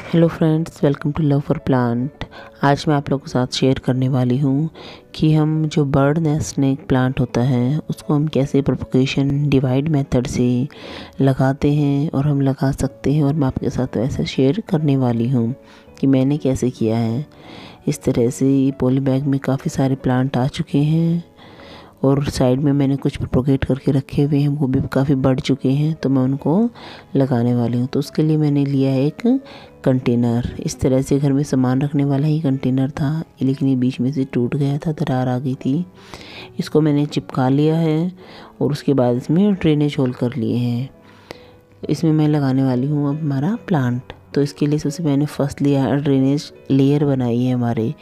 Hello friends, welcome to love for plant. आज मैं आप लोगों के साथ शेयर करने वाली हूँ कि हम जो बर्ड नेस्ट स्नेक प्लांट होता है उसको हम कैसे प्रोपगेशन डिवाइड मेथड से लगाते हैं और हम लगा सकते हैं। और मैं आपके साथ वैसे शेयर करने वाली हूँ कि मैंने कैसे किया है। इस तरह से ये पॉली बैग में काफ़ी सारे प्लांट आ चुके हैं और साइड में मैंने कुछ प्रोपगेट करके रखे हुए हैं, वो भी काफ़ी बढ़ चुके हैं, तो मैं उनको लगाने वाली हूँ। तो उसके लिए मैंने लिया है एक कंटेनर। इस तरह से घर में सामान रखने वाला ही कंटेनर था, लेकिन ये बीच में से टूट गया था, दरार आ गई थी। इसको मैंने चिपका लिया है और उसके बाद इसमें ड्रेनेज होल कर लिए हैं। इसमें मैं लगाने वाली हूँ अब हमारा प्लांट। तो इसके लिए सबसे मैंने फर्स्ट लिया ड्रेनेज लेयर बनाई है। हमारे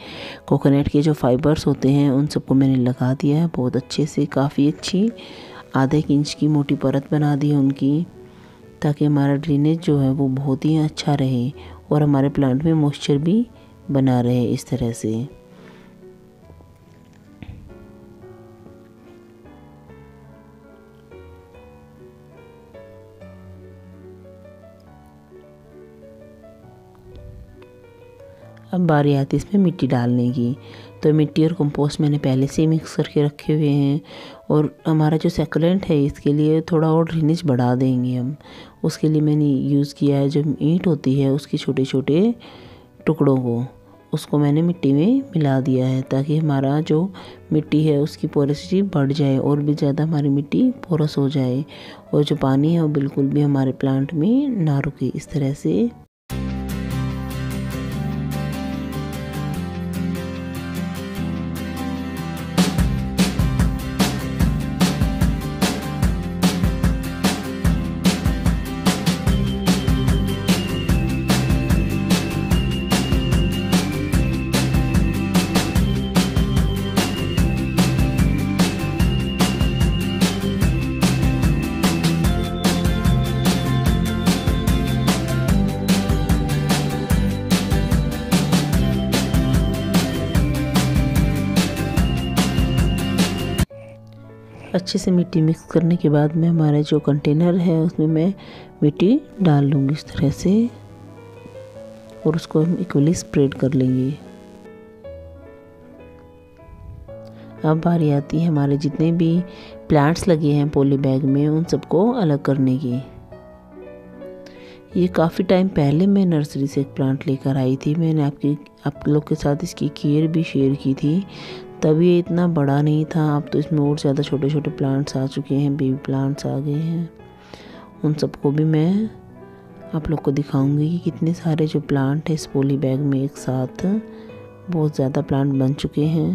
कोकोनट के जो फाइबर्स होते हैं उन सबको मैंने लगा दिया है बहुत अच्छे से, काफ़ी अच्छी आधे इंच की मोटी परत बना दी है उनकी, ताकि हमारा ड्रेनेज जो है वो बहुत ही अच्छा रहे और हमारे प्लांट में मॉइस्चर भी बना रहे इस तरह से। अब बारी आती है इसमें मिट्टी डालने की। तो मिट्टी और कंपोस्ट मैंने पहले से ही मिक्स करके रखे हुए हैं। और हमारा जो सैकुलेंट है इसके लिए थोड़ा और ड्रेनेज बढ़ा देंगे हम। उसके लिए मैंने यूज़ किया है जो ईंट होती है उसके छोटे छोटे टुकड़ों को, उसको मैंने मिट्टी में मिला दिया है, ताकि हमारा जो मिट्टी है उसकी पोरोसिटी बढ़ जाए और भी ज़्यादा हमारी मिट्टी पोरस हो जाए और जो पानी है वो बिल्कुल भी हमारे प्लांट में ना रुके इस तरह से। अच्छे से मिट्टी मिक्स करने के बाद में हमारा जो कंटेनर है उसमें मैं मिट्टी डाल लूँगी इस तरह से और उसको हम इक्वली स्प्रेड कर लेंगे। अब बारी आती है हमारे जितने भी प्लांट्स लगे हैं पॉली बैग में उन सबको अलग करने की। ये काफ़ी टाइम पहले मैं नर्सरी से एक प्लांट लेकर आई थी। मैंने आप लोग के साथ इसकी केयर भी शेयर की थी। तब ये इतना बड़ा नहीं था, अब तो इसमें और ज़्यादा छोटे छोटे प्लांट्स आ चुके हैं, बेबी प्लांट्स आ गए हैं। उन सबको भी मैं आप लोग को दिखाऊंगी कि कितने सारे जो प्लांट है इस पॉली बैग में एक साथ बहुत ज़्यादा प्लांट बन चुके हैं।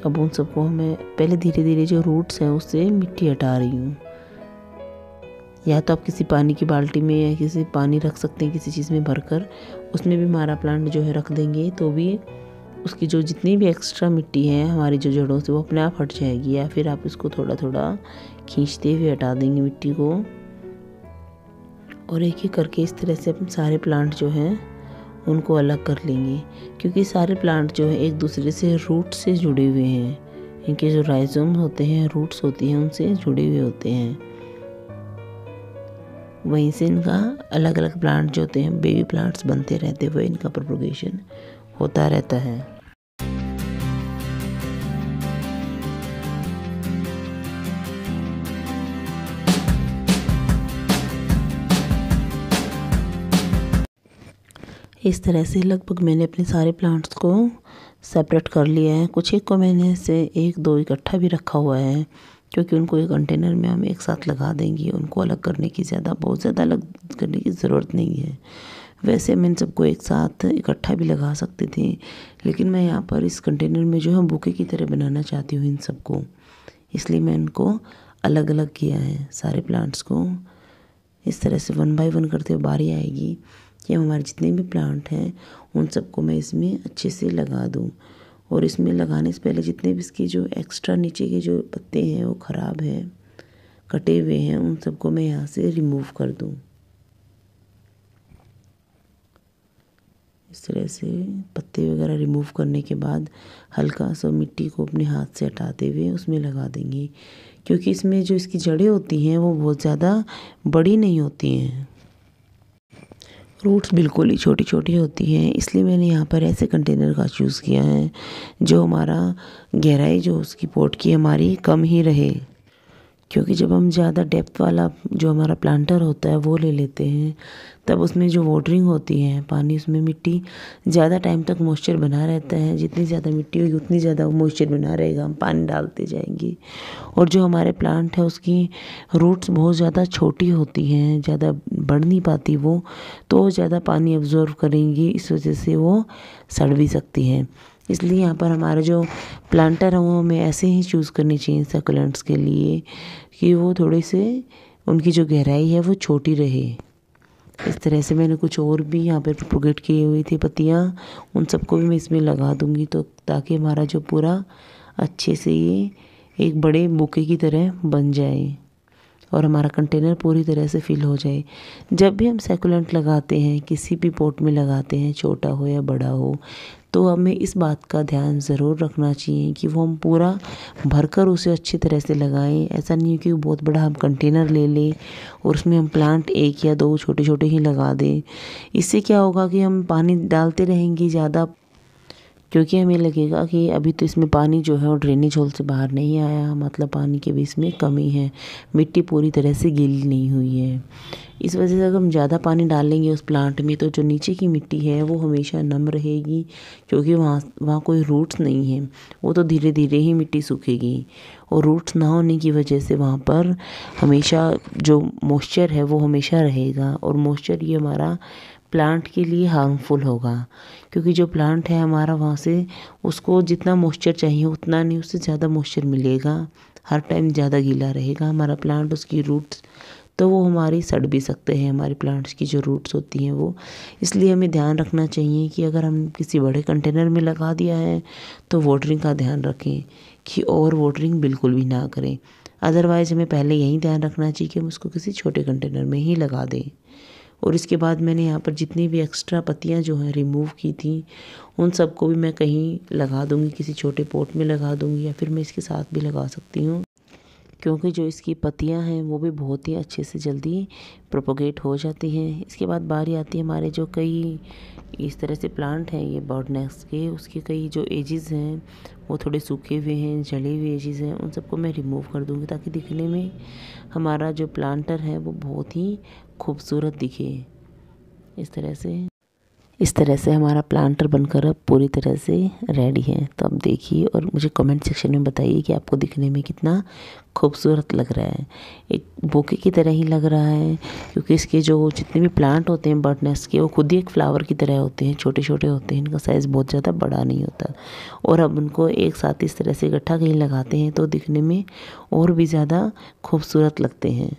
अब उन सबको मैं पहले धीरे धीरे जो रूट्स हैं उससे मिट्टी हटा रही हूँ। या तो आप किसी पानी की बाल्टी में या किसी पानी रख सकते हैं किसी चीज़ में भरकर, उसमें भी हमारा प्लांट जो है रख देंगे तो भी उसकी जो जितनी भी एक्स्ट्रा मिट्टी है हमारी जो जड़ों से वो अपने आप हट जाएगी। या फिर आप इसको थोड़ा थोड़ा खींचते हुए हटा देंगे मिट्टी को। और एक एक करके इस तरह से अपने सारे प्लांट जो हैं उनको अलग कर लेंगे, क्योंकि सारे प्लांट जो है एक दूसरे से रूट से जुड़े हुए हैं। इनके जो राइजोम होते हैं, रूट्स होती हैं, उनसे जुड़े हुए होते हैं। वहीं से इनका अलग अलग प्लांट जो होते हैं बेबी प्लांट्स बनते रहते हुए इनका प्रोपगेशन होता रहता है। इस तरह से लगभग मैंने अपने सारे प्लांट्स को सेपरेट कर लिया है। कुछ एक को मैंने से एक दो इकट्ठा भी रखा हुआ है, क्योंकि उनको एक कंटेनर में हम एक साथ लगा देंगे। उनको अलग करने की बहुत ज़्यादा अलग करने की ज़रूरत नहीं है। वैसे मैं इन सबको एक साथ इकट्ठा भी लगा सकते थे, लेकिन मैं यहाँ पर इस कंटेनर में जो है बुके की तरह बनाना चाहती हूँ इन सबको, इसलिए मैं इनको अलग अलग किया है सारे प्लांट्स को। इस तरह से 1 बाय 1 करते हुए बारी आएगी कि हमारे जितने भी प्लांट हैं उन सबको मैं इसमें अच्छे से लगा दूँ। और इसमें लगाने से पहले जितने भी इसके जो एक्स्ट्रा नीचे के जो पत्ते हैं वो ख़राब हैं, कटे हुए हैं, उन सबको मैं यहाँ से रिमूव कर दूँ। इस तरह से पत्ते वगैरह रिमूव करने के बाद हल्का सा मिट्टी को अपने हाथ से हटाते हुए उसमें लगा देंगे, क्योंकि इसमें जो इसकी जड़ें होती हैं वो बहुत ज़्यादा बड़ी नहीं होती हैं। रूट्स बिल्कुल ही छोटी छोटी होती हैं, इसलिए मैंने यहाँ पर ऐसे कंटेनर का चूज़ किया है जो हमारा गहराई जो उसकी पॉट की हमारी कम ही रहे। क्योंकि जब हम ज़्यादा डेप्थ वाला जो हमारा प्लांटर होता है वो ले लेते हैं, तब उसमें जो वाटरिंग होती है, पानी, उसमें मिट्टी ज़्यादा टाइम तक मॉइस्चर बना रहता है। जितनी ज़्यादा मिट्टी होगी उतनी ज़्यादा मॉइस्चर बना रहेगा, हम पानी डालते जाएंगे। और जो हमारे प्लांट है उसकी रूट्स बहुत ज़्यादा छोटी होती हैं, ज़्यादा बढ़ नहीं पाती वो, तो ज़्यादा पानी अब्जॉर्व करेंगी, इस वजह से वो सड़ भी सकती हैं। इसलिए यहाँ पर हमारा जो प्लांटर है वो हमें ऐसे ही चूज़ करनी चाहिए सकुलेंट्स के लिए कि वो थोड़े से उनकी जो गहराई है वो छोटी रहे। इस तरह से मैंने कुछ और भी यहाँ पर प्रोपोगेट किए हुई थी पत्तियाँ, उन सबको भी मैं इसमें लगा दूँगी, तो ताकि हमारा जो पूरा अच्छे से ये एक बड़े बुके की तरह बन जाए और हमारा कंटेनर पूरी तरह से फिल हो जाए। जब भी हम सैकुलेंट लगाते हैं, किसी भी पॉट में लगाते हैं, छोटा हो या बड़ा हो, तो हमें इस बात का ध्यान ज़रूर रखना चाहिए कि वो हम पूरा भरकर उसे अच्छी तरह से लगाएं। ऐसा नहीं है कि बहुत बड़ा हम कंटेनर ले लें और उसमें हम प्लांट 1 या 2 छोटे छोटे ही लगा दें। इससे क्या होगा कि हम पानी डालते रहेंगे ज़्यादा, क्योंकि हमें लगेगा कि अभी तो इसमें पानी जो है वो ड्रेनेज होल से बाहर नहीं आया, मतलब पानी की भी इसमें कमी है, मिट्टी पूरी तरह से गीली नहीं हुई है। इस वजह से अगर हम ज़्यादा पानी डालेंगे उस प्लांट में, तो जो नीचे की मिट्टी है वो हमेशा नम रहेगी, क्योंकि वहाँ कोई रूट्स नहीं है, वो तो धीरे धीरे ही मिट्टी सूखेगी। और रूट्स ना होने की वजह से वहाँ पर हमेशा जो मॉइस्चर है वो हमेशा रहेगा, और मॉइस्चर ये हमारा प्लांट के लिए हार्मफुल होगा, क्योंकि जो प्लांट है हमारा वहाँ से उसको जितना मॉइस्चर चाहिए उतना नहीं, उससे ज़्यादा मॉइस्चर मिलेगा, हर टाइम ज़्यादा गीला रहेगा हमारा प्लांट, उसकी रूट्स, तो वो हमारी सड़ भी सकते हैं, हमारे प्लांट्स की जो रूट्स होती हैं वो। इसलिए हमें ध्यान रखना चाहिए कि अगर हम किसी बड़े कंटेनर में लगा दिया है तो वाटरिंग का ध्यान रखें कि और वाटरिंग बिल्कुल भी ना करें। अदरवाइज़ हमें पहले यही ध्यान रखना चाहिए कि हम उसको किसी छोटे कंटेनर में ही लगा दें। और इसके बाद मैंने यहाँ पर जितनी भी एक्स्ट्रा पत्तियाँ जो हैं रिमूव की थी, उन सबको भी मैं कहीं लगा दूँगी, किसी छोटे पॉट में लगा दूँगी, या फिर मैं इसके साथ भी लगा सकती हूँ, क्योंकि जो इसकी पत्तियाँ हैं वो भी बहुत ही अच्छे से जल्दी प्रोपोगेट हो जाती हैं। इसके बाद बारी आती है हमारे जो कई इस तरह से प्लांट हैं ये बर्ड नेस्ट के, उसके कई जो एजेस हैं वो थोड़े सूखे हुए हैं, जले हुए एजेस हैं, उन सबको मैं रिमूव कर दूँगी, ताकि दिखने में हमारा जो प्लांटर है वो बहुत ही खूबसूरत दिखे। इस तरह से हमारा प्लांटर बनकर अब पूरी तरह से रेडी है। तो अब देखिए और मुझे कमेंट सेक्शन में बताइए कि आपको दिखने में कितना खूबसूरत लग रहा है। एक बुके की तरह ही लग रहा है, क्योंकि इसके जो जितने भी प्लांट होते हैं बर्ड नेस्ट के, वो खुद ही एक फ्लावर की तरह होते हैं, छोटे छोटे होते हैं, इनका साइज़ बहुत ज़्यादा बड़ा नहीं होता। और अब उनको एक साथ इस तरह से इकट्ठा कहीं लगाते हैं तो दिखने में और भी ज़्यादा खूबसूरत लगते हैं।